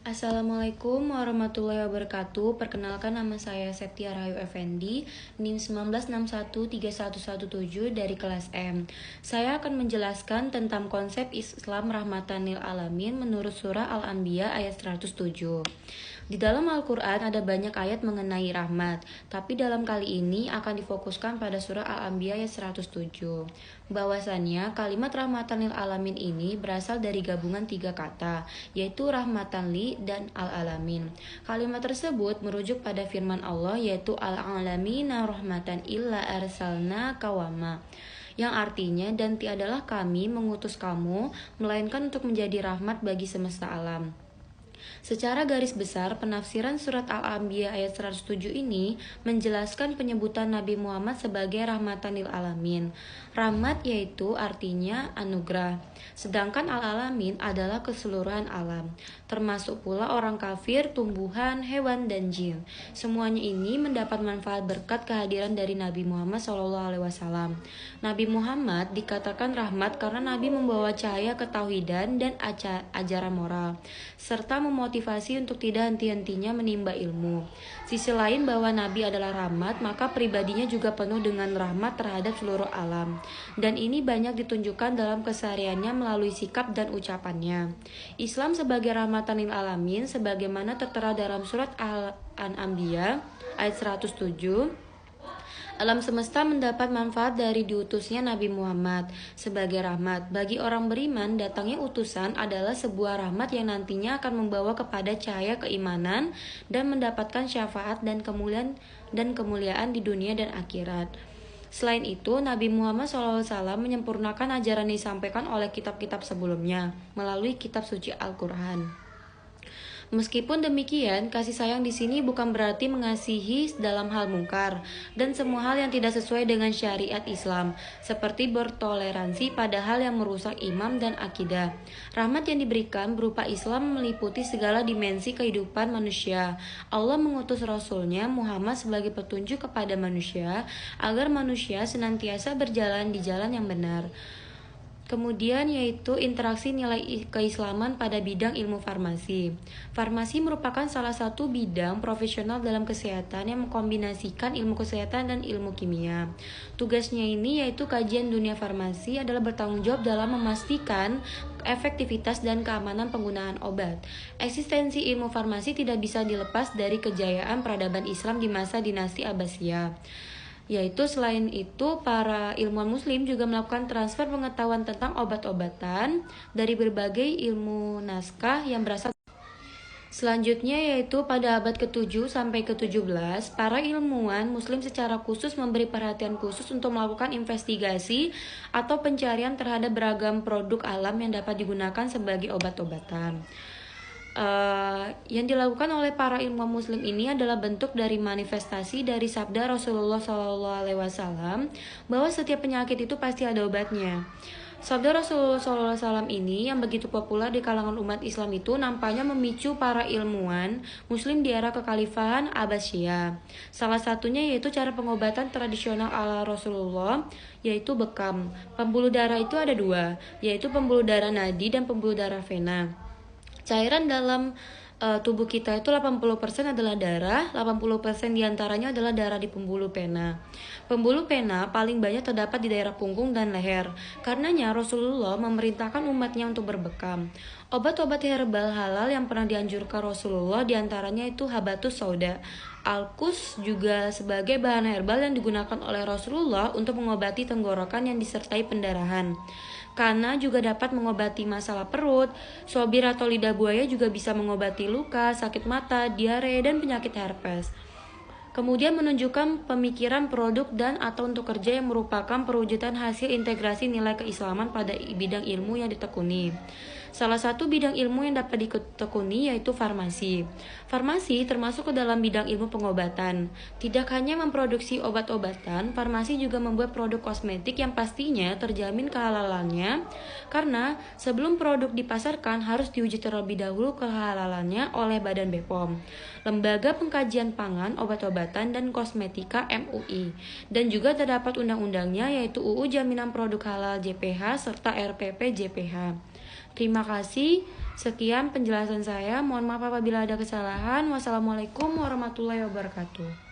Assalamualaikum warahmatullahi wabarakatuh. Perkenalkan, nama saya Septia Rahayu Effendi, NIM 19613117 dari kelas M. Saya akan menjelaskan tentang konsep Islam rahmatan lil alamin menurut surah Al-Anbiya ayat 107. Di dalam Al-Quran ada banyak ayat mengenai rahmat, tapi dalam kali ini akan difokuskan pada surah Al-Anbiya ayat 107. Bahwasannya kalimat rahmatan lil alamin ini berasal dari gabungan 3 kata, yaitu rahmatan li dan al-alamin. Kalimat tersebut merujuk pada firman Allah, yaitu al-alamina rahmatan illa arsalna kawama, yang artinya, dan tiadalah kami mengutus kamu melainkan untuk menjadi rahmat bagi semesta alam. Secara garis besar, penafsiran surat Al-Anbiya ayat 107 ini menjelaskan penyebutan Nabi Muhammad sebagai rahmatan lil alamin. Rahmat yaitu artinya anugerah, sedangkan al-alamin adalah keseluruhan alam, termasuk pula orang kafir, tumbuhan, hewan, dan jin. Semuanya ini mendapat manfaat berkat kehadiran dari Nabi Muhammad SAW. Nabi Muhammad dikatakan rahmat karena Nabi membawa cahaya ketauhidan dan ajaran moral, serta memotivasi untuk tidak henti-hentinya menimba ilmu. Sisi lain bahwa Nabi adalah rahmat, maka pribadinya juga penuh dengan rahmat terhadap seluruh alam. Dan ini banyak ditunjukkan dalam kesehariannya melalui sikap dan ucapannya. Islam sebagai rahmatan lil alamin sebagaimana tertera dalam surat Al-Anbiya ayat 107. Alam semesta mendapat manfaat dari diutusnya Nabi Muhammad sebagai rahmat. Bagi orang beriman, datangnya utusan adalah sebuah rahmat yang nantinya akan membawa kepada cahaya keimanan dan mendapatkan syafaat dan kemuliaan di dunia dan akhirat. Selain itu, Nabi Muhammad SAW menyempurnakan ajaran yang disampaikan oleh kitab-kitab sebelumnya melalui kitab suci Al-Quran. Meskipun demikian, kasih sayang di sini bukan berarti mengasihi dalam hal mungkar dan semua hal yang tidak sesuai dengan syariat Islam, seperti bertoleransi pada hal yang merusak imam dan akidah. Rahmat yang diberikan berupa Islam meliputi segala dimensi kehidupan manusia. Allah mengutus Rasul-Nya Muhammad sebagai petunjuk kepada manusia agar manusia senantiasa berjalan di jalan yang benar. Kemudian yaitu interaksi nilai keislaman pada bidang ilmu farmasi. Farmasi merupakan salah satu bidang profesional dalam kesehatan yang mengkombinasikan ilmu kesehatan dan ilmu kimia. Tugasnya ini yaitu kajian dunia farmasi adalah bertanggung jawab dalam memastikan efektivitas dan keamanan penggunaan obat. Eksistensi ilmu farmasi tidak bisa dilepas dari kejayaan peradaban Islam di masa dinasti Abbasiyah. Yaitu selain itu, para ilmuwan muslim juga melakukan transfer pengetahuan tentang obat-obatan dari berbagai ilmu naskah yang berasal. Selanjutnya yaitu pada abad ke-7 sampai ke-17, para ilmuwan muslim secara khusus memberi perhatian khusus untuk melakukan investigasi atau pencarian terhadap beragam produk alam yang dapat digunakan sebagai obat-obatan. Yang dilakukan oleh para ilmuwan muslim ini adalah bentuk dari manifestasi dari sabda Rasulullah SAW bahwa setiap penyakit itu pasti ada obatnya. Sabda Rasulullah SAW ini yang begitu populer di kalangan umat Islam itu nampaknya memicu para ilmuwan muslim di era kekhalifahan Abbasiyah. Salah satunya yaitu cara pengobatan tradisional ala Rasulullah, yaitu bekam. Pembuluh darah itu ada dua, yaitu pembuluh darah nadi dan pembuluh darah vena. Cairan dalam tubuh kita itu 80% adalah darah, 80% diantaranya adalah darah di pembuluh pena. Pembuluh pena paling banyak terdapat di daerah punggung dan leher. Karenanya Rasulullah memerintahkan umatnya untuk berbekam. Obat-obat herbal halal yang pernah dianjurkan Rasulullah diantaranya itu habatus sauda. Alkus juga sebagai bahan herbal yang digunakan oleh Rasulullah untuk mengobati tenggorokan yang disertai pendarahan. Kana juga dapat mengobati masalah perut. Sobir atau lidah buaya juga bisa mengobati luka, sakit mata, diare, dan penyakit herpes. Kemudian menunjukkan pemikiran produk dan atau untuk kerja yang merupakan perwujudan hasil integrasi nilai keislaman pada bidang ilmu yang ditekuni. Salah satu bidang ilmu yang dapat ditekuni yaitu farmasi. Farmasi termasuk ke dalam bidang ilmu pengobatan. Tidak hanya memproduksi obat-obatan, farmasi juga membuat produk kosmetik yang pastinya terjamin kehalalannya, karena sebelum produk dipasarkan harus diuji terlebih dahulu kehalalannya oleh Badan BPOM, Lembaga Pengkajian Pangan, Obat-obatan dan Kosmetika MUI, dan juga terdapat undang-undangnya yaitu UU Jaminan Produk Halal JPH serta RPP JPH. Terima kasih. Sekian penjelasan saya. Mohon maaf apabila ada kesalahan. Wassalamualaikum warahmatullahi wabarakatuh.